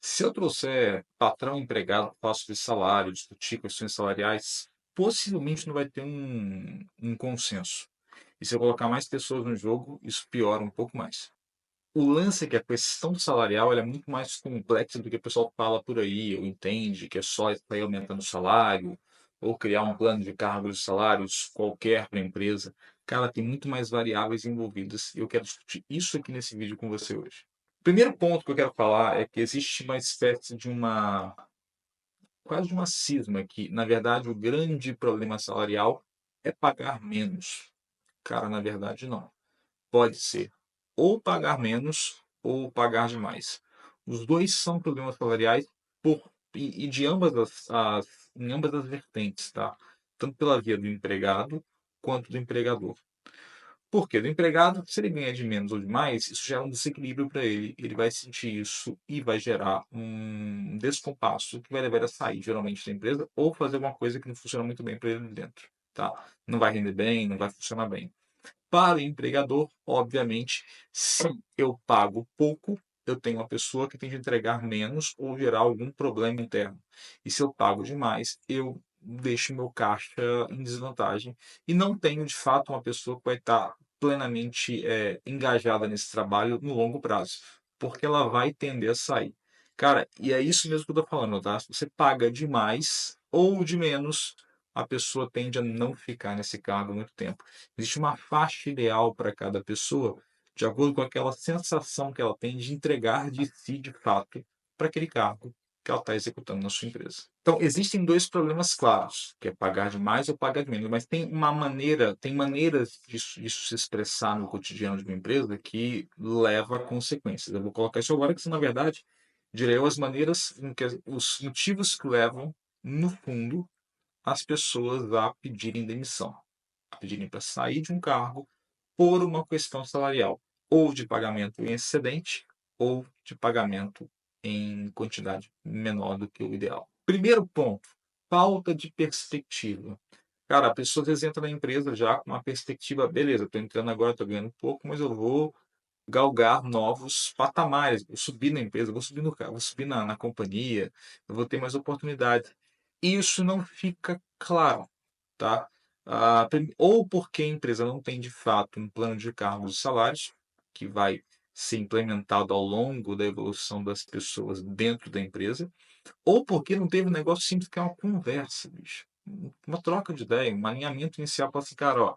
Se eu trouxer patrão e empregado, faço de salário, discutir questões salariais, possivelmente não vai ter um consenso. E se eu colocar mais pessoas no jogo, isso piora um pouco mais. O lance é que a questão salarial ela é muito mais complexa do que o pessoal fala por aí, ou entende que é só sair aumentando o salário, ou criar um plano de cargos e salários qualquer para a empresa. Cara, tem muito mais variáveis envolvidas e eu quero discutir isso aqui nesse vídeo com você hoje. O primeiro ponto que eu quero falar é que existe uma espécie de quase uma cisma que, na verdade, o grande problema salarial é pagar menos. Cara, na verdade, não. Pode ser ou pagar menos ou pagar demais. Os dois são problemas salariais e de em ambas as vertentes, tá? Tanto pela via do empregado quanto do empregador. Por quê? Do empregado, se ele ganha de menos ou de mais, isso gera um desequilíbrio para ele. Ele vai sentir isso e vai gerar um descompasso que vai levar ele a sair, geralmente, da empresa ou fazer alguma coisa que não funciona muito bem para ele dentro, tá? Não vai render bem, não vai funcionar bem. Para o empregador, obviamente, se eu pago pouco, eu tenho uma pessoa que tem de entregar menos ou gerar algum problema interno. E se eu pago demais, eu deixo meu caixa em desvantagem e não tenho, de fato, uma pessoa que vai estar plenamente engajada nesse trabalho no longo prazo, porque ela vai tender a sair. Cara, e é isso mesmo que eu estou falando, tá? Se você paga demais ou de menos, a pessoa tende a não ficar nesse cargo muito tempo. Existe uma faixa ideal para cada pessoa, de acordo com aquela sensação que ela tem de entregar de si, de fato, para aquele cargo que ela está executando na sua empresa. Então, existem dois problemas claros, que é pagar demais ou pagar de menos, mas tem maneiras disso se expressar no cotidiano de uma empresa que leva a consequências. Eu vou colocar isso agora, que são, na verdade, direi eu, as maneiras, os motivos que levam, no fundo, as pessoas a pedirem demissão, a pedirem para sair de um cargo por uma questão salarial, ou de pagamento em excedente, ou de pagamento em quantidade menor do que o ideal. Primeiro ponto, falta de perspectiva. Cara, a pessoa às vezes entra na empresa já com uma perspectiva, beleza, estou entrando agora, estou ganhando pouco, mas eu vou galgar novos patamares, vou subir na empresa, vou subir no cargo, vou subir na companhia, eu vou ter mais oportunidades. Isso não fica claro, tá? Ou porque a empresa não tem de fato um plano de cargos e salários que vai ser implementado ao longo da evolução das pessoas dentro da empresa, ou porque não teve um negócio simples que é uma conversa, bicho. Uma troca de ideia, um alinhamento inicial para assim, cara, ó,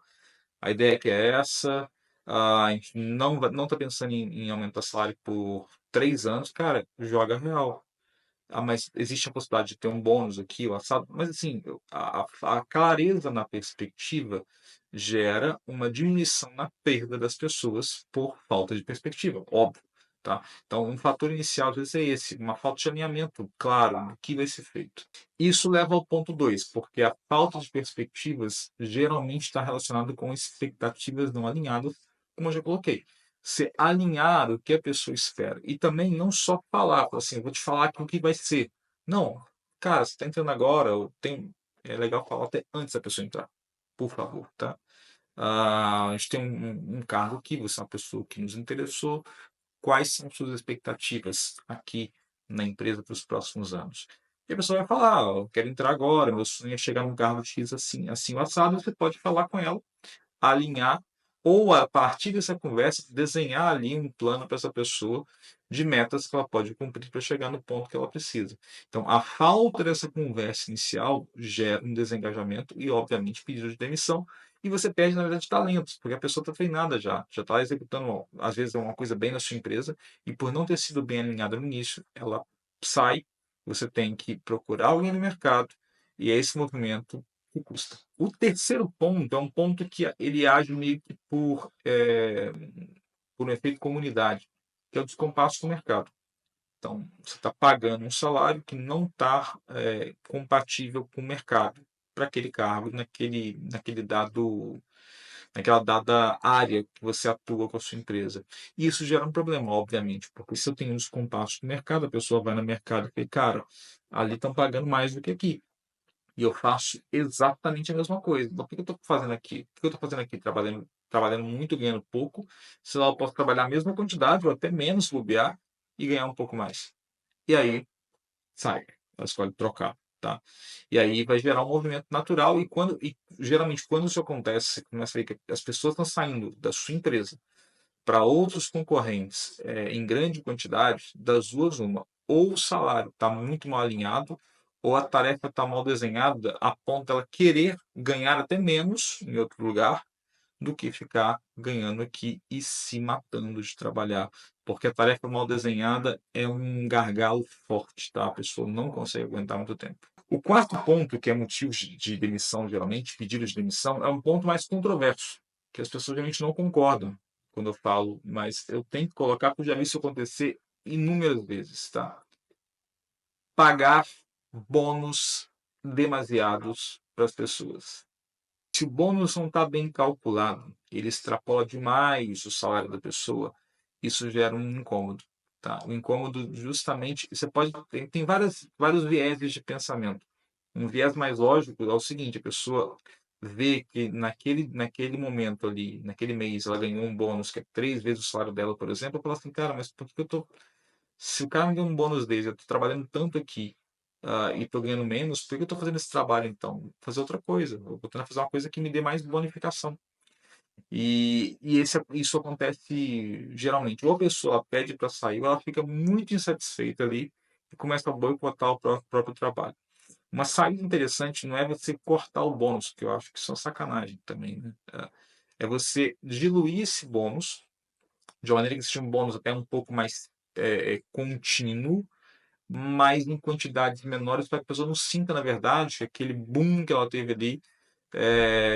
a ideia que é essa, a gente não está pensando em aumentar salário por 3 anos, cara, joga real. Mas existe a possibilidade de ter um bônus aqui, o assado. Mas assim, a clareza na perspectiva gera uma diminuição na perda das pessoas por falta de perspectiva, óbvio. Tá? Então, um fator inicial às vezes é esse, uma falta de alinhamento claro do que vai ser feito. Isso leva ao ponto 2, porque a falta de perspectivas geralmente está relacionada com expectativas não alinhadas, como eu já coloquei. Você alinhar o que a pessoa espera. E também não só falar, assim, vou te falar aqui o que vai ser. Não, cara, você está entrando agora, é legal falar até antes da pessoa entrar, por favor, tá? A gente tem um cargo aqui, você é uma pessoa que nos interessou, quais são suas expectativas aqui na empresa para os próximos anos? E a pessoa vai falar, eu quero entrar agora, meu sonho é chegar num cargo X assim, assim, o assado, você pode falar com ela, alinhar, ou a partir dessa conversa, desenhar ali um plano para essa pessoa de metas que ela pode cumprir para chegar no ponto que ela precisa. Então, a falta dessa conversa inicial gera um desengajamento e, obviamente, pedido de demissão. E você perde, na verdade, talentos, porque a pessoa está treinada já está executando, às vezes, uma coisa bem na sua empresa, e por não ter sido bem alinhada no início, ela sai, você tem que procurar alguém no mercado, e é esse movimento que custa. O terceiro ponto é um ponto que ele age meio que por um efeito comunidade, que é o descompasso com o mercado. Então, você está pagando um salário que não está compatível com o mercado para aquele cargo, naquela dada área que você atua com a sua empresa. E isso gera um problema, obviamente, porque se eu tenho um descompasso no mercado, a pessoa vai no mercado e fala, cara, ali estão pagando mais do que aqui. E eu faço exatamente a mesma coisa. Então, o que eu estou fazendo aqui? O que eu estou fazendo aqui? Trabalhando muito, ganhando pouco. Se lá eu posso trabalhar a mesma quantidade ou até menos, se bobear, e ganhar um pouco mais. e aí sai, ela escolhe trocar, tá? E aí vai gerar um movimento natural e geralmente quando isso acontece, você começa a ver que as pessoas estão saindo da sua empresa para outros concorrentes em grande quantidade, das duas uma, ou o salário está muito mal alinhado, ou a tarefa está mal desenhada a ponto dela querer ganhar até menos em outro lugar do que ficar ganhando aqui e se matando de trabalhar. Porque a tarefa mal desenhada é um gargalo forte, tá? A pessoa não consegue aguentar muito tempo. O quarto ponto, que é motivo de demissão, geralmente, pedido de demissão, é um ponto mais controverso, que as pessoas geralmente não concordam quando eu falo, mas eu tenho que colocar porque eu já vi isso acontecer inúmeras vezes, tá? Pagar bônus demasiados para as pessoas. Se o bônus não está bem calculado, ele extrapola demais o salário da pessoa, isso gera um incômodo. Tá? O incômodo, justamente, você pode. Tem vários vieses de pensamento. Um viés mais lógico é o seguinte: a pessoa vê que naquele momento ali, naquele mês, ela ganhou um bônus que é 3 vezes o salário dela, por exemplo, ela fala assim, cara, mas por que eu tô. Se o cara me deu um bônus desse, eu estou trabalhando tanto aqui e estou ganhando menos, por que eu estou fazendo esse trabalho então? Vou fazer outra coisa. Eu vou tentar fazer uma coisa que me dê mais bonificação. Isso acontece geralmente. Ou a pessoa pede para sair, ou ela fica muito insatisfeita ali e começa a boicotar o próprio trabalho. Uma saída interessante não é você cortar o bônus, que eu acho que isso é sacanagem também, né? É você diluir esse bônus de uma maneira que seja um bônus até um pouco mais contínuo, mas em quantidades menores, para que a pessoa não sinta, na verdade, que aquele boom que ela teve ali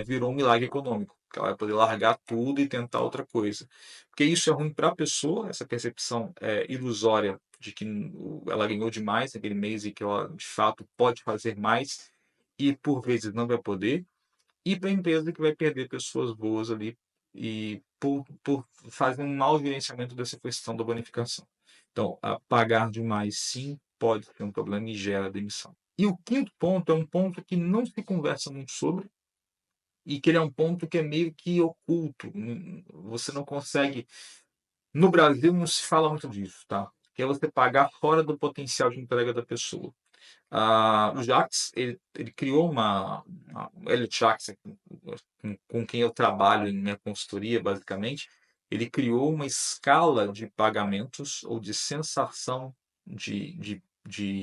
virou um milagre econômico, que ela vai poder largar tudo e tentar outra coisa. Porque isso é ruim para a pessoa, essa percepção ilusória de que ela ganhou demais naquele mês e que ela, de fato, pode fazer mais e, por vezes, não vai poder. E para a empresa que vai perder pessoas boas ali e por fazer um mau gerenciamento dessa questão da bonificação. Então, pagar demais sim pode ser um problema e gera demissão. E o quinto ponto é um ponto que não se conversa muito sobre e que ele é um ponto que é meio que oculto. Você não consegue. No Brasil não se fala muito disso, tá? Que é você pagar fora do potencial de entrega da pessoa. O Jax, ele criou o Elliot Jax, com quem eu trabalho em minha consultoria, basicamente, ele criou uma escala de pagamentos ou de sensação de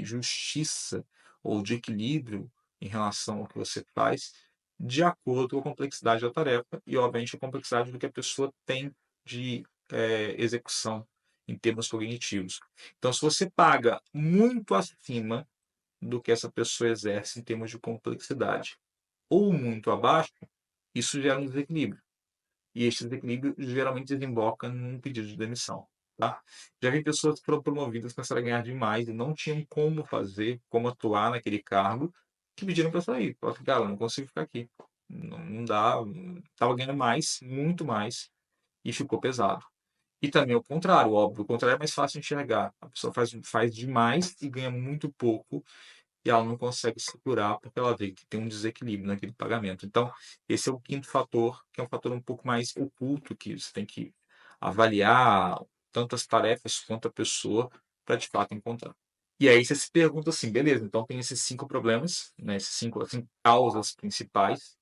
justiça ou de equilíbrio em relação ao que você faz, de acordo com a complexidade da tarefa e, obviamente, a complexidade do que a pessoa tem de execução em termos cognitivos. Então, se você paga muito acima do que essa pessoa exerce em termos de complexidade, ou muito abaixo, isso gera um desequilíbrio. E este desequilíbrio geralmente desemboca num pedido de demissão. Tá? Já vi pessoas que foram promovidas, começaram a ganhar demais e não tinham como fazer, como atuar naquele cargo, que pediram para sair. Falaram, cara, eu não consigo ficar aqui. Não dá. Estava ganhando mais, muito mais, e ficou pesado. E também o contrário, óbvio. O contrário é mais fácil de enxergar. A pessoa faz demais e ganha muito pouco e ela não consegue segurar porque ela vê que tem um desequilíbrio naquele pagamento. Então, esse é o quinto fator, que é um fator um pouco mais oculto, que você tem que avaliar tanto as tarefas quanto a pessoa para de fato encontrar. E aí você se pergunta assim, beleza, então tem esses 5 problemas, né, esses cinco causas principais,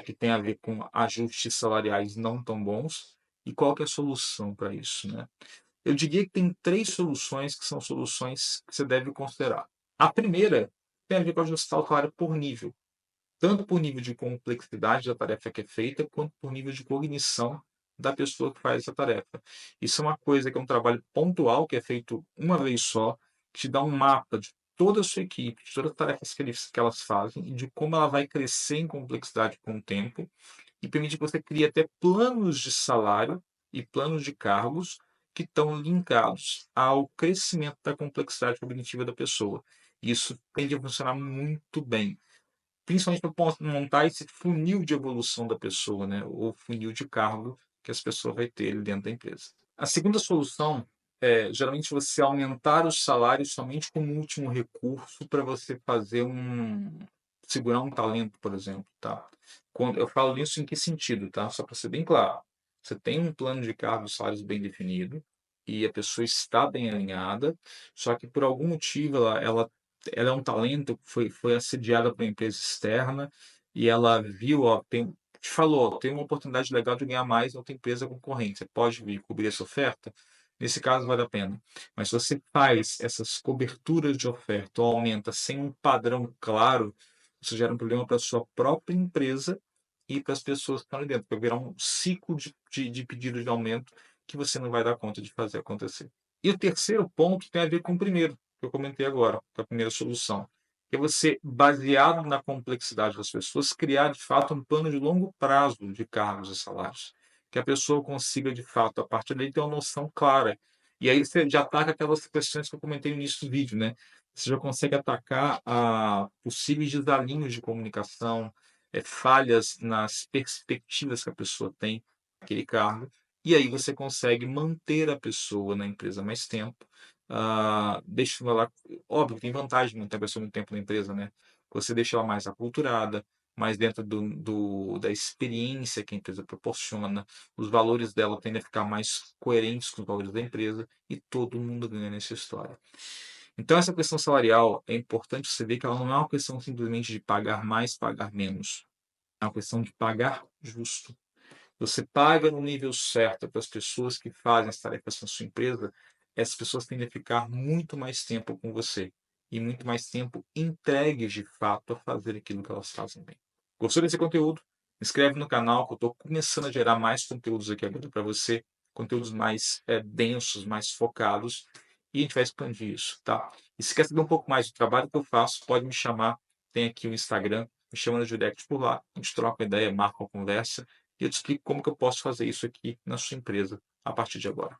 que tem a ver com ajustes salariais não tão bons, e qual que é a solução para isso, né? Eu diria que tem 3 soluções que são soluções que você deve considerar. A primeira tem a ver com ajustar o salário por nível, tanto por nível de complexidade da tarefa que é feita, quanto por nível de cognição da pessoa que faz essa tarefa. Isso é uma coisa que é um trabalho pontual, que é feito uma vez só, que te dá um mapa de toda a sua equipe, de todas as tarefas que elas fazem e de como ela vai crescer em complexidade com o tempo, e permite que você crie até planos de salário e planos de cargos que estão linkados ao crescimento da complexidade cognitiva da pessoa. Isso tende a funcionar muito bem, principalmente para montar esse funil de evolução da pessoa, né? Ou funil de cargo que as pessoas vai ter dentro da empresa. A segunda solução é, geralmente, você aumentar os salários somente como último recurso para você fazer segurar um talento, por exemplo, tá? Quando eu falo isso em que sentido, tá? Só para ser bem claro. Você tem um plano de cargos e salários bem definido e a pessoa está bem alinhada, só que por algum motivo ela é um talento, foi assediada por uma empresa externa e ela viu, ó, te falou, ó, tem uma oportunidade legal de ganhar mais em outra empresa concorrente, você pode vir cobrir essa oferta? Nesse caso vale a pena. Mas se você faz essas coberturas de oferta ou aumenta sem um padrão claro, isso gera um problema para a sua própria empresa e para as pessoas que estão ali dentro. Vai virar um ciclo de pedido de aumento que você não vai dar conta de fazer acontecer. E o terceiro ponto tem a ver com o primeiro, que eu comentei agora, com a primeira solução, que é você, baseado na complexidade das pessoas, criar de fato um plano de longo prazo de cargos e salários. Que a pessoa consiga, de fato, a partir daí, ter uma noção clara. E aí você já ataca aquelas questões que eu comentei no início do vídeo, né? Você já consegue atacar possíveis desalinhos de comunicação, falhas nas perspectivas que a pessoa tem naquele cargo, e aí você consegue manter a pessoa na empresa mais tempo, deixando ela, óbvio que tem vantagem de manter a pessoa muito tempo na empresa, né? Você deixa ela mais aculturada, mais dentro da experiência que a empresa proporciona, os valores dela tendem a ficar mais coerentes com os valores da empresa e todo mundo ganha nessa história. Então, essa questão salarial é importante você ver que ela não é uma questão simplesmente de pagar mais, pagar menos. É uma questão de pagar justo. Você paga no nível certo para as pessoas que fazem as tarefas na sua empresa, essas pessoas tendem a ficar muito mais tempo com você e muito mais tempo entregues de fato a fazer aquilo que elas fazem bem. Gostou desse conteúdo? Se inscreve no canal que eu estou começando a gerar mais conteúdos aqui agora para você, conteúdos mais densos, mais focados, e a gente vai expandir isso, tá? E se quer saber um pouco mais do trabalho que eu faço, pode me chamar, tem aqui o Instagram, me chama no direct por lá, a gente troca uma ideia, marca uma conversa, e eu te explico como que eu posso fazer isso aqui na sua empresa a partir de agora.